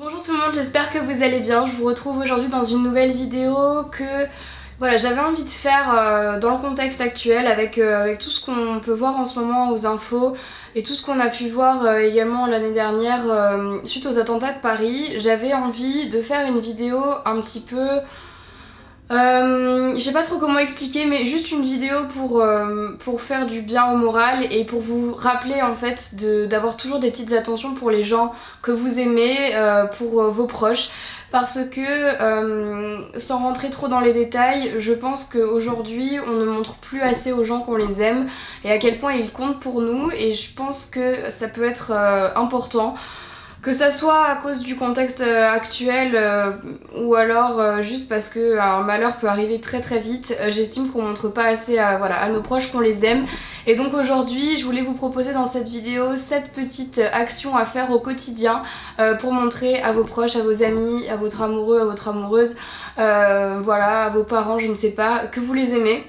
Bonjour tout le monde, j'espère que vous allez bien. Je vous retrouve aujourd'hui dans une nouvelle vidéo que voilà, j'avais envie de faire dans le contexte actuel avec tout ce qu'on peut voir en ce moment aux infos et tout ce qu'on a pu voir également l'année dernière suite aux attentats de Paris. J'avais envie de faire une vidéo un petit peu... je sais pas trop comment expliquer, mais juste une vidéo pour faire du bien au moral et pour vous rappeler en fait d'avoir toujours des petites attentions pour les gens que vous aimez, pour vos proches. Parce que, sans rentrer trop dans les détails, je pense qu'aujourd'hui on ne montre plus assez aux gens qu'on les aime et à quel point ils comptent pour nous, et je pense que ça peut être important. Que ça soit à cause du contexte actuel ou alors juste parce que un malheur peut arriver très très vite, j'estime qu'on montre pas assez à nos proches qu'on les aime. Et donc aujourd'hui, je voulais vous proposer dans cette vidéo 7 petites actions à faire au quotidien pour montrer à vos proches, à vos amis, à votre amoureux, à votre amoureuse, à vos parents, je ne sais pas, que vous les aimez,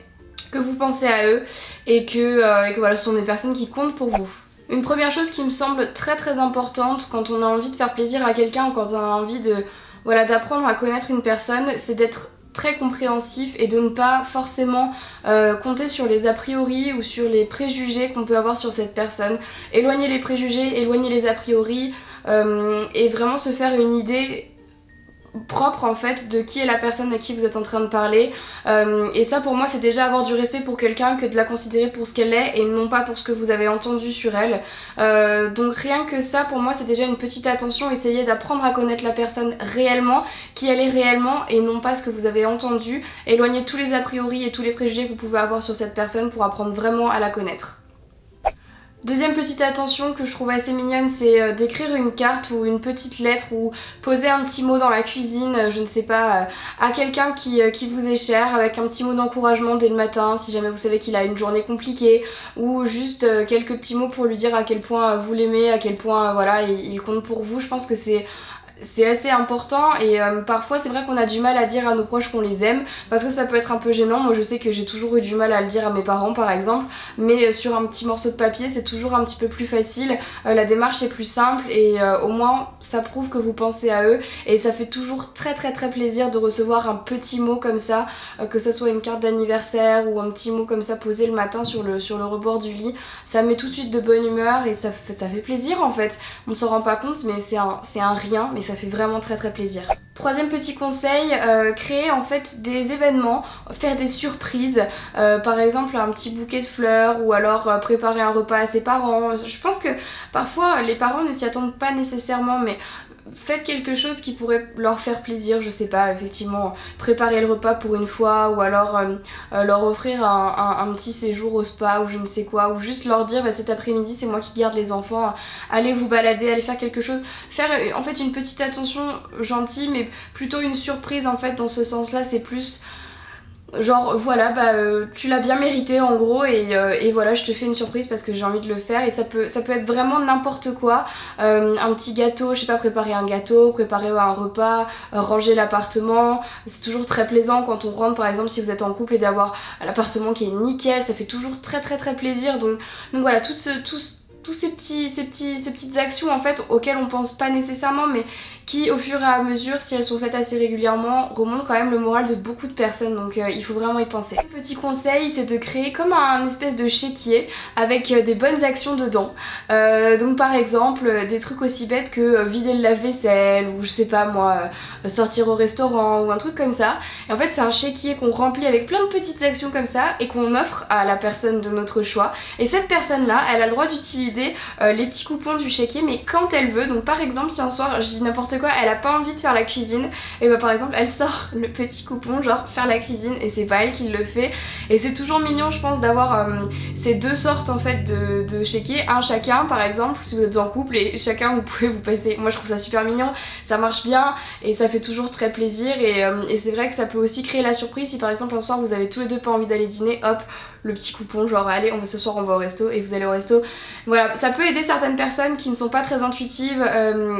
que vous pensez à eux et que voilà, ce sont des personnes qui comptent pour vous. Une première chose qui me semble très très importante quand on a envie de faire plaisir à quelqu'un ou quand on a envie d'apprendre à connaître une personne, c'est d'être très compréhensif et de ne pas forcément compter sur les a priori ou sur les préjugés qu'on peut avoir sur cette personne. Éloigner les préjugés, éloigner les a priori et vraiment se faire une idée propre en fait de qui est la personne à qui vous êtes en train de parler, et ça pour moi c'est déjà avoir du respect pour quelqu'un que de la considérer pour ce qu'elle est et non pas pour ce que vous avez entendu sur elle, donc rien que ça pour moi c'est déjà une petite attention. Essayez d'apprendre à connaître la personne réellement, qui elle est réellement et non pas ce que vous avez entendu. Éloignez tous les a priori et tous les préjugés que vous pouvez avoir sur cette personne pour apprendre vraiment à la connaître. Deuxième petite attention que je trouve assez mignonne, c'est d'écrire une carte ou une petite lettre ou poser un petit mot dans la cuisine, je ne sais pas, à quelqu'un qui vous est cher, avec un petit mot d'encouragement dès le matin si jamais vous savez qu'il a une journée compliquée, ou juste quelques petits mots pour lui dire à quel point vous l'aimez, à quel point il compte pour vous. Je pense que c'est assez important et parfois c'est vrai qu'on a du mal à dire à nos proches qu'on les aime parce que ça peut être un peu gênant. Moi je sais que j'ai toujours eu du mal à le dire à mes parents par exemple, mais sur un petit morceau de papier c'est toujours un petit peu plus facile, la démarche est plus simple et au moins ça prouve que vous pensez à eux et ça fait toujours très très très plaisir de recevoir un petit mot comme ça, que ça soit une carte d'anniversaire ou un petit mot comme ça posé le matin sur le rebord du lit. Ça met tout de suite de bonne humeur et ça fait plaisir en fait. On ne s'en rend pas compte mais c'est un rien, mais ça fait vraiment très très plaisir. Troisième petit conseil, créer en fait des événements, faire des surprises, par exemple un petit bouquet de fleurs ou alors préparer un repas à ses parents. Je pense que parfois les parents ne s'y attendent pas nécessairement, mais faites quelque chose qui pourrait leur faire plaisir, je sais pas, effectivement préparer le repas pour une fois ou alors leur offrir un petit séjour au spa ou je ne sais quoi, ou juste leur dire cet après-midi c'est moi qui garde les enfants, allez vous balader, allez faire quelque chose, faire en fait une petite attention gentille mais plutôt une surprise en fait. Dans ce sens là c'est plus genre tu l'as bien mérité en gros et voilà je te fais une surprise parce que j'ai envie de le faire. Et ça peut être vraiment n'importe quoi, un petit gâteau, je sais pas, préparer un gâteau, préparer un repas, ranger l'appartement. C'est toujours très plaisant quand on rentre par exemple si vous êtes en couple et d'avoir l'appartement qui est nickel, ça fait toujours très très très plaisir. Donc voilà, tous ces petites actions en fait auxquelles on pense pas nécessairement mais qui au fur et à mesure, si elles sont faites assez régulièrement, remontent quand même le moral de beaucoup de personnes, donc il faut vraiment y penser. Un petit conseil, c'est de créer comme un espèce de chéquier avec des bonnes actions dedans, donc par exemple des trucs aussi bêtes que vider le lave-vaisselle ou je sais pas moi, sortir au restaurant ou un truc comme ça. Et en fait c'est un chéquier qu'on remplit avec plein de petites actions comme ça et qu'on offre à la personne de notre choix, et cette personne là elle a le droit d'utiliser les petits coupons du chéquier mais quand elle veut. Donc par exemple si un soir, je dis n'importe quoi, elle a pas envie de faire la cuisine, et bah par exemple elle sort le petit coupon genre faire la cuisine et c'est pas elle qui le fait. Et c'est toujours mignon je pense d'avoir ces deux sortes en fait de chéquiers, un chacun par exemple si vous êtes en couple et chacun vous pouvez vous passer. Moi je trouve ça super mignon, ça marche bien et ça fait toujours très plaisir et c'est vrai que ça peut aussi créer la surprise si par exemple un soir vous avez tous les deux pas envie d'aller dîner, hop le petit coupon genre allez ce soir on va au resto et vous allez au resto. Voilà, ça peut aider certaines personnes qui ne sont pas très intuitives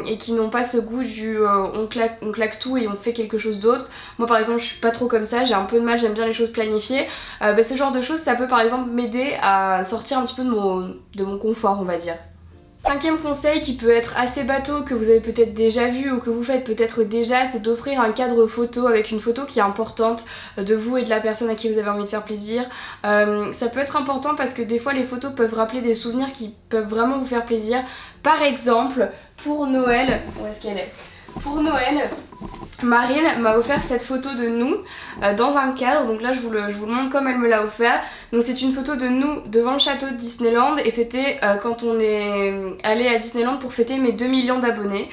et qui n'ont pas ce goût du on claque tout et on fait quelque chose d'autre. Moi par exemple je suis pas trop comme ça, j'ai un peu de mal, j'aime bien les choses planifiées. Ce genre de choses ça peut par exemple m'aider à sortir un petit peu de mon confort on va dire. Cinquième conseil qui peut être assez bateau, que vous avez peut-être déjà vu ou que vous faites peut-être déjà, c'est d'offrir un cadre photo avec une photo qui est importante de vous et de la personne à qui vous avez envie de faire plaisir. Ça peut être important parce que des fois les photos peuvent rappeler des souvenirs qui peuvent vraiment vous faire plaisir. Par exemple, pour Noël, où est-ce qu'elle est ? Pour Noël, Marine m'a offert cette photo de nous dans un cadre, donc là je vous le montre comme elle me l'a offert. Donc c'est une photo de nous devant le château de Disneyland et c'était quand on est allé à Disneyland pour fêter mes 2 millions d'abonnés.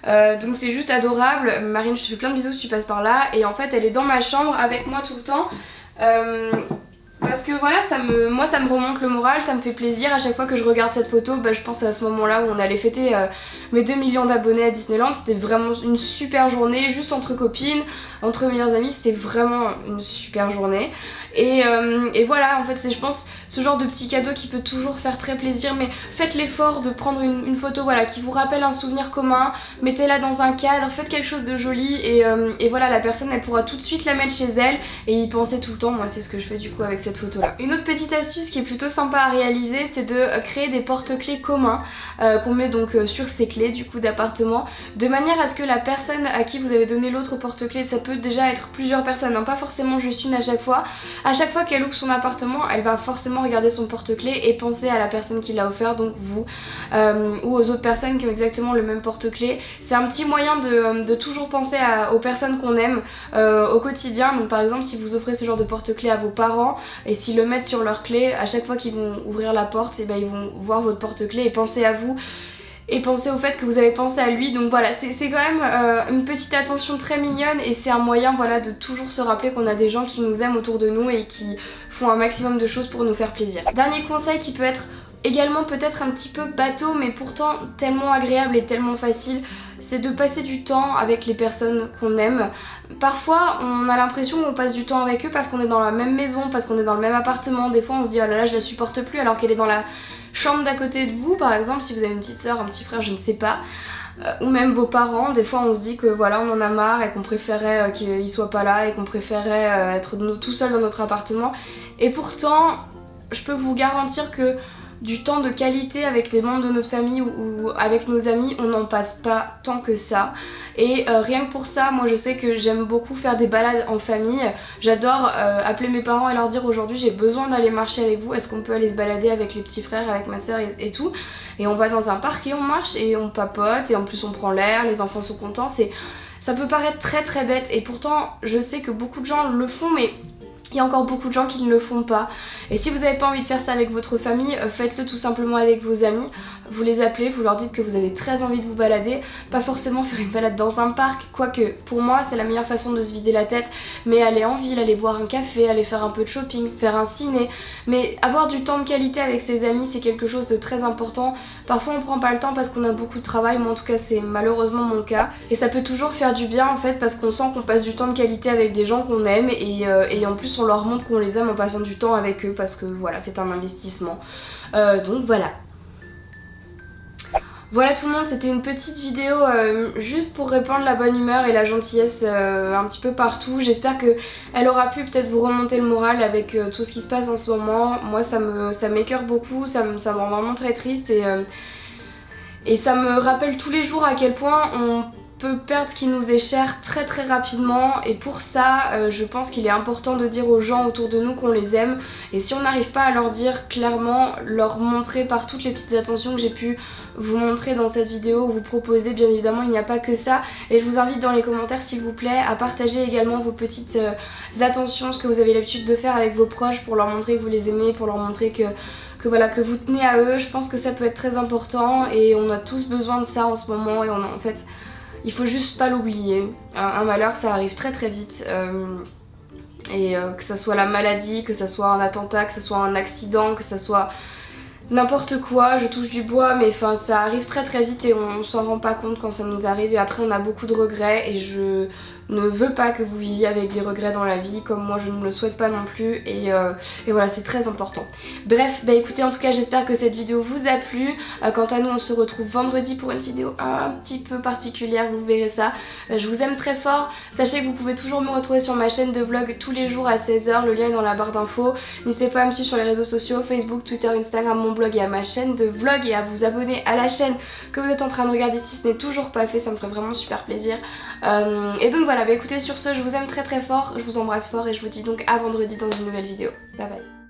Donc c'est juste adorable. Marine, je te fais plein de bisous si tu passes par là. Et en fait elle est dans ma chambre avec moi tout le temps. Parce que voilà, moi ça me remonte le moral, ça me fait plaisir. À chaque fois que je regarde cette photo, je pense à ce moment-là où on allait fêter mes 2 millions d'abonnés à Disneyland. C'était vraiment une super journée, juste entre copines, entre meilleures amies, c'était vraiment une super journée. Et voilà, en fait c'est, je pense, ce genre de petit cadeau qui peut toujours faire très plaisir. Mais faites l'effort de prendre une photo voilà, qui vous rappelle un souvenir commun, mettez-la dans un cadre, faites quelque chose de joli et voilà, la personne elle pourra tout de suite la mettre chez elle et y penser tout le temps. Moi c'est ce que je fais du coup avec cette photo là. Une autre petite astuce qui est plutôt sympa à réaliser, c'est de créer des porte-clés communs qu'on met donc sur ces clés du coup d'appartement, de manière à ce que la personne à qui vous avez donné l'autre porte-clés, ça peut déjà être plusieurs personnes, hein, pas forcément juste une à chaque fois. À chaque fois qu'elle ouvre son appartement, elle va forcément regarder son porte-clés et penser à la personne qui l'a offert, donc vous, ou aux autres personnes qui ont exactement le même porte-clés. C'est un petit moyen de toujours penser aux personnes qu'on aime au quotidien. Donc par exemple si vous offrez ce genre de porte-clés à vos parents et s'ils le mettent sur leur clé, à chaque fois qu'ils vont ouvrir la porte, ils vont voir votre porte-clés et penser à vous. Et penser au fait que vous avez pensé à lui. Donc voilà, c'est quand même une petite attention très mignonne et c'est un moyen voilà, de toujours se rappeler qu'on a des gens qui nous aiment autour de nous et qui font un maximum de choses pour nous faire plaisir. Dernier conseil qui peut être également peut-être un petit peu bateau mais pourtant tellement agréable et tellement facile, c'est de passer du temps avec les personnes qu'on aime. Parfois on a l'impression qu'on passe du temps avec eux parce qu'on est dans la même maison, parce qu'on est dans le même appartement. Des fois on se dit oh là là je la supporte plus alors qu'elle est dans la chambre d'à côté de vous, par exemple si vous avez une petite soeur, un petit frère, je ne sais pas, ou même vos parents. Des fois on se dit que voilà on en a marre et qu'on préférait qu'ils soient pas là et qu'on préférait être tout seul dans notre appartement. Et pourtant je peux vous garantir que du temps de qualité avec les membres de notre famille ou avec nos amis, on n'en passe pas tant que ça. Et rien que pour ça, moi je sais que j'aime beaucoup faire des balades en famille. J'adore appeler mes parents et leur dire aujourd'hui j'ai besoin d'aller marcher avec vous, est-ce qu'on peut aller se balader avec les petits frères, avec ma soeur et tout. Et on va dans un parc et on marche et on papote et en plus on prend l'air, les enfants sont contents. Ça peut paraître très très bête et pourtant je sais que beaucoup de gens le font mais il y a encore beaucoup de gens qui ne le font pas. Et si vous n'avez pas envie de faire ça avec votre famille, faites-le tout simplement avec vos amis. Vous les appelez, vous leur dites que vous avez très envie de vous balader. Pas forcément faire une balade dans un parc, quoique pour moi c'est la meilleure façon de se vider la tête. Mais aller en ville, aller boire un café, aller faire un peu de shopping, faire un ciné. Mais avoir du temps de qualité avec ses amis c'est quelque chose de très important. Parfois on prend pas le temps parce qu'on a beaucoup de travail, moi en tout cas c'est malheureusement mon cas. Et ça peut toujours faire du bien en fait parce qu'on sent qu'on passe du temps de qualité avec des gens qu'on aime et en plus on leur montre qu'on les aime en passant du temps avec eux parce que voilà c'est un investissement. Donc voilà. Voilà tout le monde, c'était une petite vidéo juste pour répandre la bonne humeur et la gentillesse un petit peu partout. J'espère qu'elle aura pu peut-être vous remonter le moral avec tout ce qui se passe en ce moment. Moi ça m'écœure beaucoup, ça me rend vraiment très triste et ça me rappelle tous les jours à quel point on peut perdre ce qui nous est cher très très rapidement et pour ça je pense qu'il est important de dire aux gens autour de nous qu'on les aime et si on n'arrive pas à leur dire clairement, leur montrer par toutes les petites attentions que j'ai pu vous montrer dans cette vidéo, vous proposer. Bien évidemment il n'y a pas que ça et je vous invite dans les commentaires s'il vous plaît à partager également vos petites attentions, ce que vous avez l'habitude de faire avec vos proches pour leur montrer que vous les aimez, pour leur montrer que voilà, que vous tenez à eux. Je pense que ça peut être très important et on a tous besoin de ça en ce moment et en fait il faut juste pas l'oublier. Un malheur ça arrive très très vite et que ça soit la maladie, que ça soit un attentat, que ça soit un accident, que ça soit n'importe quoi, je touche du bois mais enfin ça arrive très très vite et on s'en rend pas compte quand ça nous arrive et après on a beaucoup de regrets et je ne veux pas que vous viviez avec des regrets dans la vie comme moi je ne le souhaite pas non plus et voilà c'est très important. Bref, bah écoutez en tout cas j'espère que cette vidéo vous a plu. Quant à nous on se retrouve vendredi pour une vidéo un petit peu particulière, vous verrez ça. Je vous aime très fort, sachez que vous pouvez toujours me retrouver sur ma chaîne de vlog tous les jours à 16 h, le lien est dans la barre d'infos. N'hésitez pas à me suivre sur les réseaux sociaux, Facebook, Twitter, Instagram, mon blog blog et à ma chaîne de vlog et à vous abonner à la chaîne que vous êtes en train de regarder si ce n'est toujours pas fait, ça me ferait vraiment super plaisir. Et donc voilà, bah écoutez, sur ce je vous aime très très fort, je vous embrasse fort et je vous dis donc à vendredi dans une nouvelle vidéo. Bye bye.